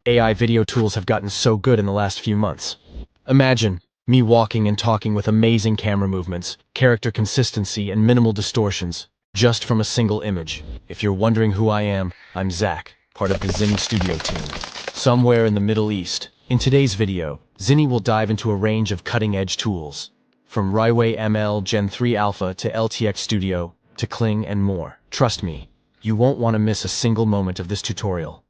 AI video tools have gotten so good in the last few months. Imagine me walking and talking with amazing camera movements, character consistency, and minimal distortions, just from a single image. If you're wondering who I am, I'm Zach, part of the LTX Studio team, somewhere in the Middle East. In today's video, Zinni will dive into a range of cutting-edge tools, from Runway Gen 3 Alpha to LTX Studio to Kling and more. Trust me, you won't want to miss a single moment of this tutorial.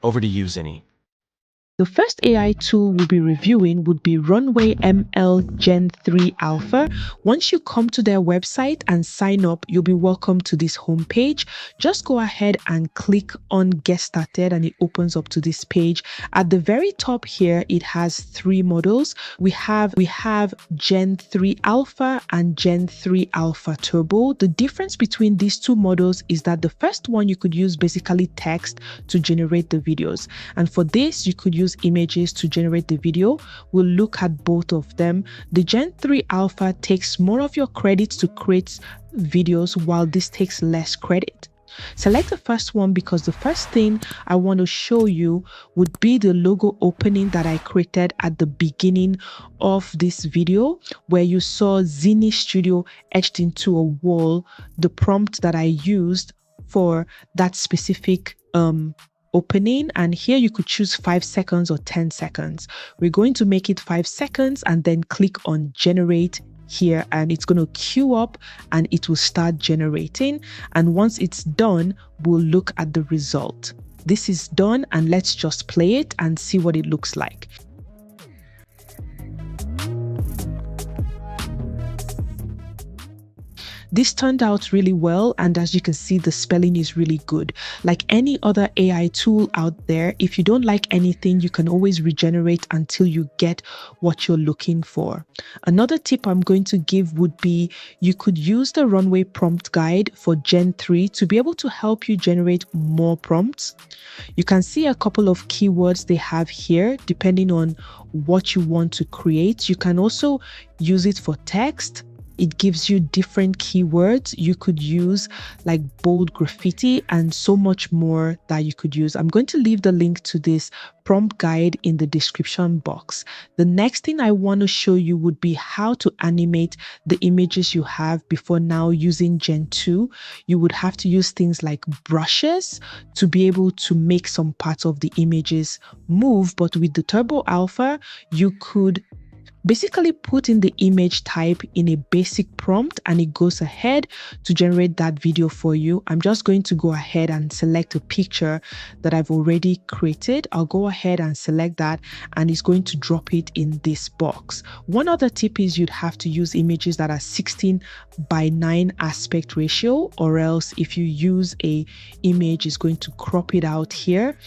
Over to you, Zinni. The first AI tool we'll be reviewing would be Runway Gen 3 Alpha. Once you come to their website and sign up, you'll be welcome to this homepage. Just go ahead and click on Get Started and it opens up to this page. At the very top here, it has three models. We have Gen 3 Alpha and Gen 3 Alpha Turbo. The difference between these two models is that the first one you could use basically text to generate the videos. And for this, you could use images to generate the video. We'll look at both of them. The Gen 3 Alpha takes more of your credits to create videos, while this takes less credit. Select the first one because the first thing I want to show you would be the logo opening that I created at the beginning of this video, where you saw Zinni Studio etched into a wall, the prompt that I used for that specific opening. And here you could choose 5 seconds or 10 seconds. We're going to make it 5 seconds and then click on generate here, and it's going to queue up and it will start generating. And once it's done, we'll look at the result. This is done, and let's just play it and see what it looks like. This turned out really well, and as you can see, the spelling is really good. Like any other AI tool out there, if you don't like anything, you can always regenerate until you get what you're looking for. Another tip I'm going to give would be you could use the Runway prompt guide for Gen 3 to be able to help you generate more prompts. You can see a couple of keywords they have here depending on what you want to create. You can also use it for text. It gives you different keywords you could use, like bold graffiti and so much more that you could use. I'm going to leave the link to this prompt guide in the description box. The next thing I want to show you would be how to animate the images you have before now using Gen 2. You would have to use things like brushes to be able to make some parts of the images move. But with the Turbo Alpha, you could basically put in the image type in a basic prompt and it goes ahead to generate that video for you. I'm just going to go ahead and select a picture that I've already created. I'll go ahead and select that and it's going to drop it in this box. One other tip is you'd have to use images that are 16:9 aspect ratio, or else if you use a image, it's going to crop it out here.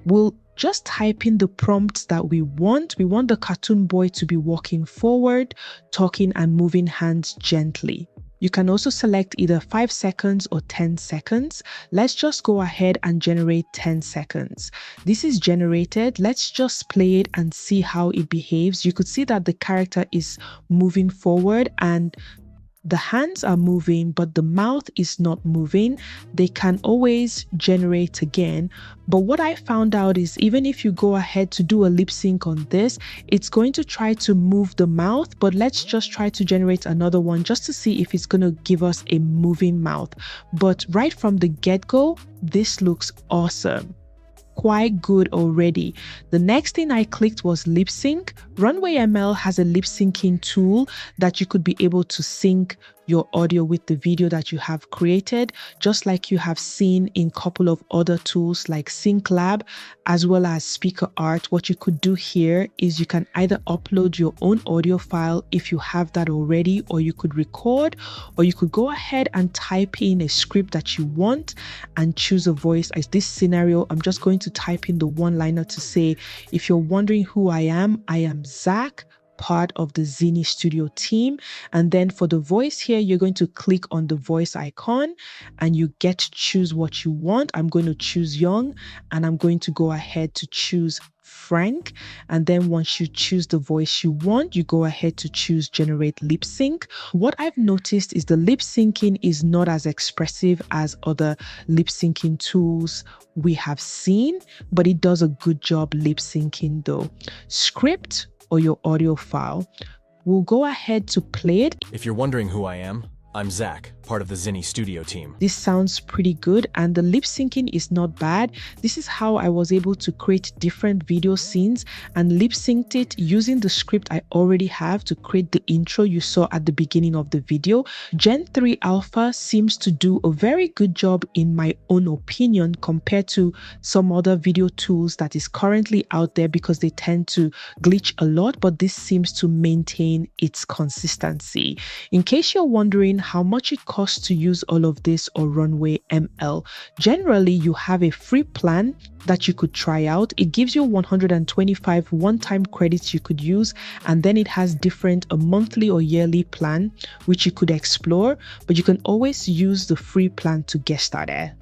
We'll just type in the prompts that we want. We want the cartoon boy to be walking forward, talking and moving hands gently. You can also select either 5 seconds or 10 seconds. Let's just go ahead and generate 10 seconds. This is generated. Let's just play it and see how it behaves. You could see that the character is moving forward and the hands are moving, but the mouth is not moving. They can always generate again. But what I found out is even if you go ahead to do a lip sync on this, it's going to try to move the mouth. But let's just try to generate another one just to see if it's going to give us a moving mouth. But right from the get-go, this looks awesome. Quite good already. The next thing I clicked was lip sync. Runway ML has a lip syncing tool that you could be able to sync your audio with the video that you have created, just like you have seen in a couple of other tools like Klap as well as Speaker Art. What you could do here is you can either upload your own audio file if you have that already, or you could record, or you could go ahead and type in a script that you want and choose a voice. As this scenario, I'm just going to type in the one-liner to say, if you're wondering who I am Zach, part of the Zinni Studio team. And then for the voice here, you're going to click on the voice icon and you get to choose what you want. I'm going to choose young and I'm going to go ahead to choose Frank. And then once you choose the voice you want, you go ahead to choose generate lip sync. What I've noticed is the lip syncing is not as expressive as other lip syncing tools we have seen, but it does a good job lip syncing though. Script or your audio file. We'll go ahead to play it. If you're wondering who I am, I'm Zach, part of the Zinni Studio team. This sounds pretty good and the lip syncing is not bad. This is how I was able to create different video scenes and lip synced it using the script I already have to create the intro you saw at the beginning of the video. Gen 3 Alpha seems to do a very good job in my own opinion compared to some other video tools that is currently out there because they tend to glitch a lot, but this seems to maintain its consistency. In case you're wondering how much it costs to use all of this or Runway ML, generally you have a free plan that you could try out. It gives you 125 one-time credits you could use, and then it has different a monthly or yearly plan which you could explore, but you can always use the free plan to get started.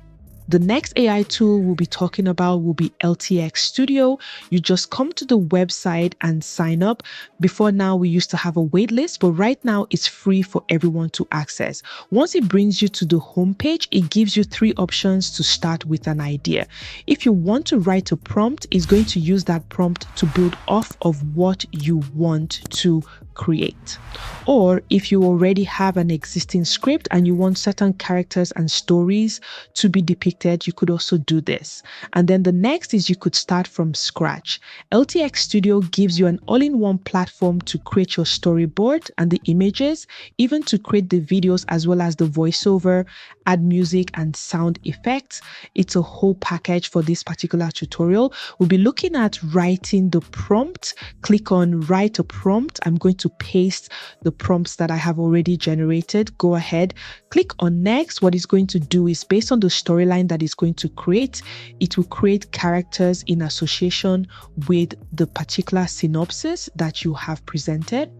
The next AI tool we'll be talking about will be LTX Studio. You just come to the website and sign up. Before now, we used to have a wait list, but right now it's free for everyone to access. Once it brings you to the homepage, it gives you 3 options to start with an idea. If you want to write a prompt, it's going to use that prompt to build off of what you want to create. Or if you already have an existing script and you want certain characters and stories to be depicted, you could also do this. And then the next is you could start from scratch. LTX Studio gives you an all-in-one platform to create your storyboard and the images, even to create the videos as well as the voiceover, add music and sound effects. It's a whole package for this particular tutorial. We'll be looking at writing the prompt. Click on write a prompt. I'm going to paste the prompts that I have already generated. Go ahead, click on next. What it's going to do is based on the storyline that it's going to create, it will create characters in association with the particular synopsis that you have presented.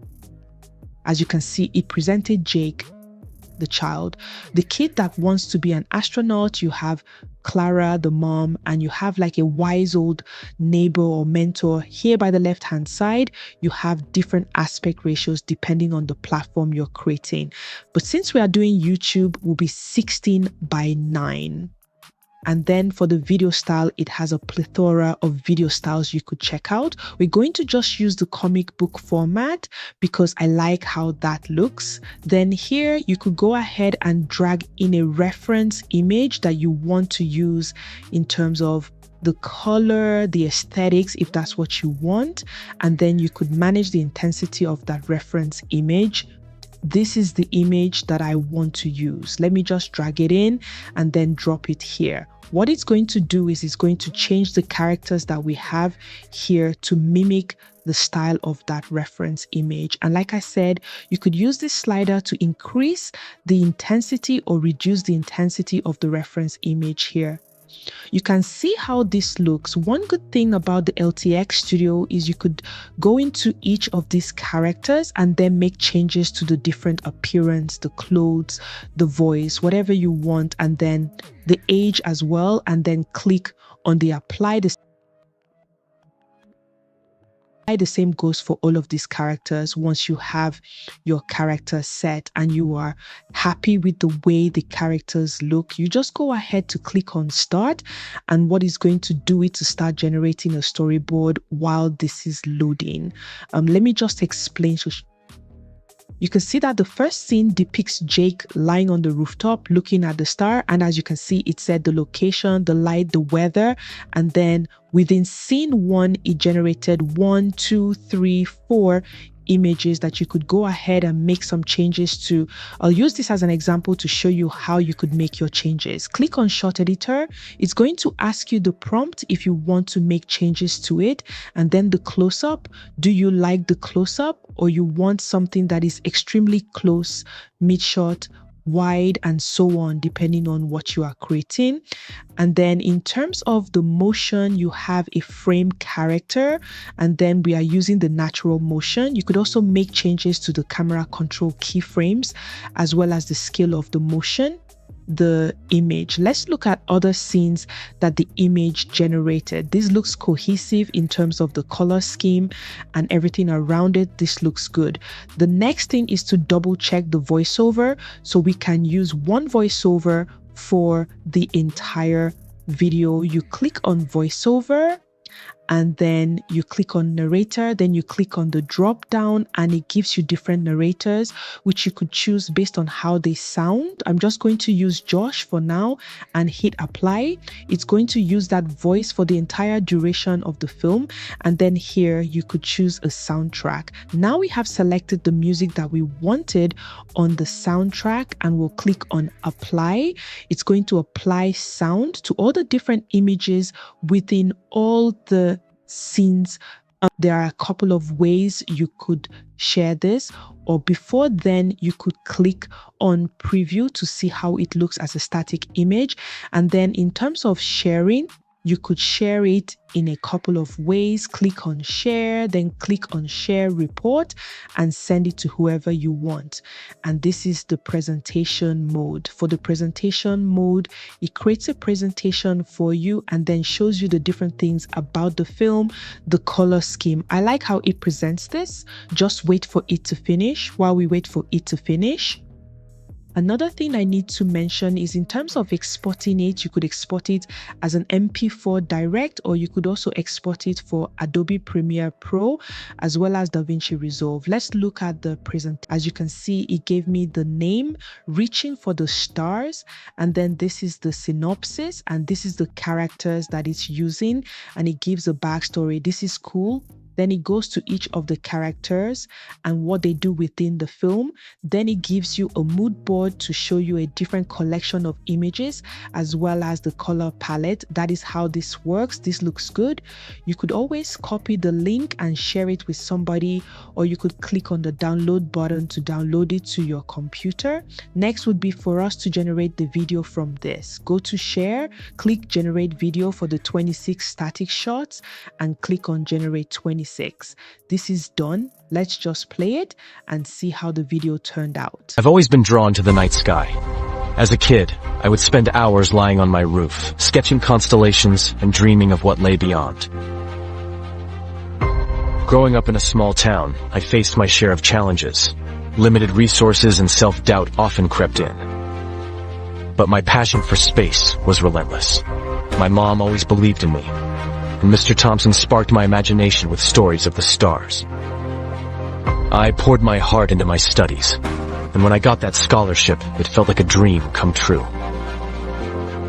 As you can see, it presented Jake, the child, the kid that wants to be an astronaut. You have Clara, the mom, and you have like a wise old neighbor or mentor. Here by the left hand side, you have different aspect ratios depending on the platform you're creating. But since we are doing YouTube, will be 16:9. And then for the video style, it has a plethora of video styles you could check out. We're going to just use the comic book format because I like how that looks. Then here you could go ahead and drag in a reference image that you want to use in terms of the color, the aesthetics, if that's what you want. And then you could manage the intensity of that reference image. This is the image that I want to use. Let me just drag it in and then drop it here. What it's going to do is it's going to change the characters that we have here to mimic the style of that reference image. And like I said, you could use this slider to increase the intensity or reduce the intensity of the reference image here. You can see how this looks. One good thing about the LTX Studio is you could go into each of these characters and then make changes to the different appearance, the clothes, the voice, whatever you want, and then the age as well, and then click on the apply. The same goes for all of these characters. Once you have your character set and you are happy with the way the characters look, you just go ahead to click on start, and what is going to do it to start generating a storyboard while this is loading. Let me just explain. You can see that the first scene depicts Jake lying on the rooftop looking at the star, and as you can see, it said the location, the light, the weather, and then within scene 1 it generated 1, 2, 3, 4 images that you could go ahead and make some changes to. I'll use this as an example to show you how you could make your changes. Click on shot editor. It's going to ask you the prompt if you want to make changes to it, and then the close-up. Do you like the close-up, or you want something that is extremely close, mid-shot, wide, and so on, depending on what you are creating. And then in terms of the motion, you have a frame character, and then we are using the natural motion. You could also make changes to the camera control keyframes as well as the scale of the motion. the image. Let's look at other scenes that the image generated. This looks cohesive in terms of the color scheme and everything around it. This looks good. The next thing is to double check the voiceover, so we can use one voiceover for the entire video. You click on voiceover, and then you click on narrator, then you click on the drop down, and it gives you different narrators, which you could choose based on how they sound. I'm just going to use Josh for now and hit apply. It's going to use that voice for the entire duration of the film. And then here you could choose a soundtrack. Now we have selected the music that we wanted on the soundtrack, and we'll click on apply. It's going to apply sound to all the different images within all the scenes. There are a couple of ways you could share this, or before then you could click on preview to see how it looks as a static image. And then in terms of sharing, you could share it in a couple of ways. Click on share, then click on share report and send it to whoever you want. And this is the presentation mode. For the presentation mode, it creates a presentation for you and then shows you the different things about the film, the color scheme. I like how it presents this. Just wait for it to finish. While we wait for it to finish, another thing I need to mention is in terms of exporting it, you could export it as an MP4 direct, or you could also export it for Adobe Premiere Pro as well as DaVinci Resolve. Let's look at the present. As you can see, it gave me the name, Reaching for the Stars, and then this is the synopsis, and this is the characters that it's using, and it gives a backstory. This is cool. Then it goes to each of the characters and what they do within the film. Then it gives you a mood board to show you a different collection of images as well as the color palette. That is how this works. This looks good. You could always copy the link and share it with somebody, or you could click on the download button to download it to your computer. Next would be for us to generate the video from this. Go to share, click generate video for the 26 static shots and click on generate 26. This is done. Let's just play it and see how the video turned out. I've always been drawn to the night sky. As a kid, I would spend hours lying on my roof, sketching constellations and dreaming of what lay beyond. Growing up in a small town, I faced my share of challenges. Limited resources and self-doubt often crept in. But my passion for space was relentless. My mom always believed in me, and Mr. Thompson sparked my imagination with stories of the stars. I poured my heart into my studies, and when I got that scholarship, it felt like a dream come true.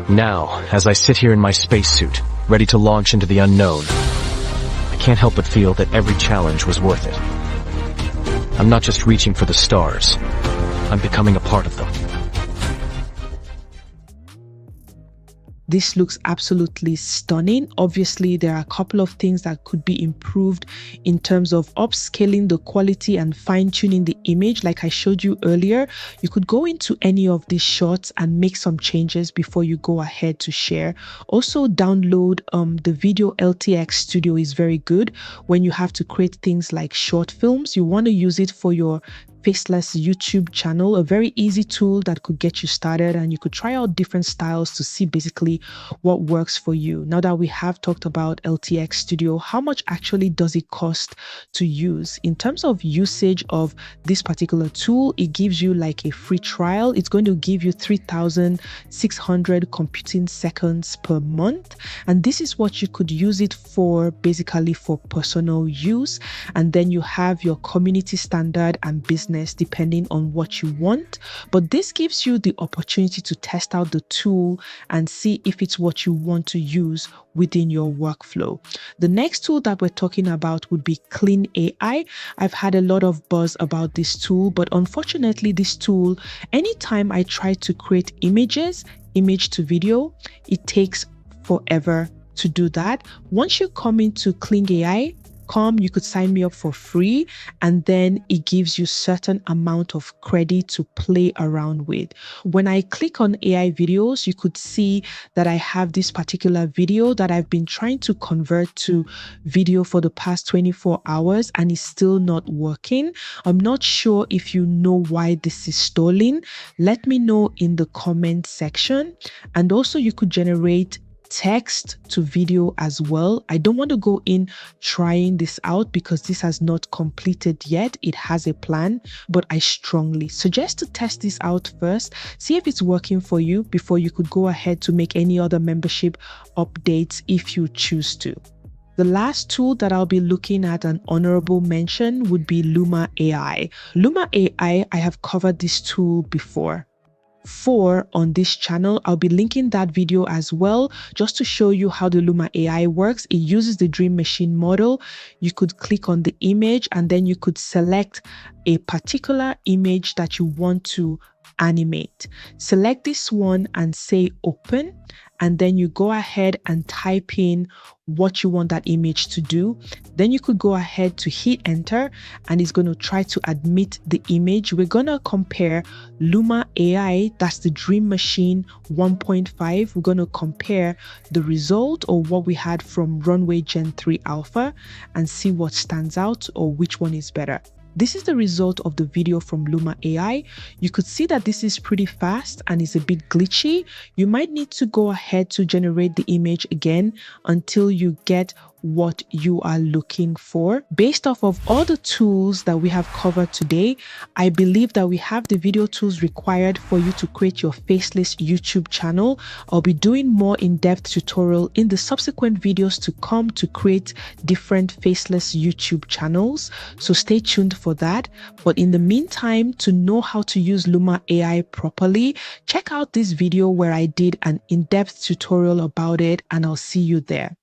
Now, as I sit here in my spacesuit, ready to launch into the unknown, I can't help but feel that every challenge was worth it. I'm not just reaching for the stars, I'm becoming a part of them. This looks absolutely stunning. Obviously, there are a couple of things that could be improved in terms of upscaling the quality and fine-tuning the image. Like I showed you earlier, you could go into any of these shots and make some changes before you go ahead to share. Also, download the video LTX Studio is very good when you have to create things like short films. You want to use it for your Faceless YouTube channel, a very easy tool that could get you started, and you could try out different styles to see basically what works for you. Now that we have talked about LTX Studio, how much actually does it cost to use? In terms of usage of this particular tool, it gives you like a free trial. It's going to give you 3,600 computing seconds per month, and this is what you could use it for, basically for personal use. And then you have your community standard and business depending on what you want, but this gives you the opportunity to test out the tool and see if it's what you want to use within your workflow. The next tool that we're talking about would be Kling AI. I've had a lot of buzz about this tool, but unfortunately this tool, anytime I try to create images, image to video, it takes forever to do that. Once you come into Kling AI, come, you could sign me up for free, and then it gives you certain amount of credit to play around with. When I click on AI videos, you could see that I have this particular video that I've been trying to convert to video for the past 24 hours and it's still not working. I'm not sure if you know why this is stalling. Let me know in the comment section. And also you could generate text to video as well. I don't want to go in trying this out because this has not completed yet. It has a plan, but I strongly suggest to test this out first, see if it's working for you before you could go ahead to make any other membership updates if you choose to. The last tool that I'll be looking at an honorable mention would be Luma AI. Luma AI, I have covered this tool before on this channel. I'll be linking that video as well just to show you how the Luma AI works. It uses the Dream Machine model. You could click on the image and then you could select a particular image that you want to animate. Select this one and say open, and then you go ahead and type in what you want that image to do. Then you could go ahead to hit enter and it's going to try to admit the image. We're going to compare Luma AI, that's the Dream Machine 1.5. We're going to compare the result or what we had from Runway Gen 3 Alpha and see what stands out or which one is better. This is the result of the video from Luma AI. You could see that this is pretty fast and is a bit glitchy. You might need to go ahead to generate the image again until you get what you are looking for. Based off of all the tools that we have covered today, I believe that we have the video tools required for you to create your Faceless YouTube channel. I'll be doing more in-depth tutorial in the subsequent videos to come to create different Faceless YouTube channels. So stay tuned for that. But in the meantime, to know how to use Luma AI properly, check out this video where I did an in-depth tutorial about it, and I'll see you there.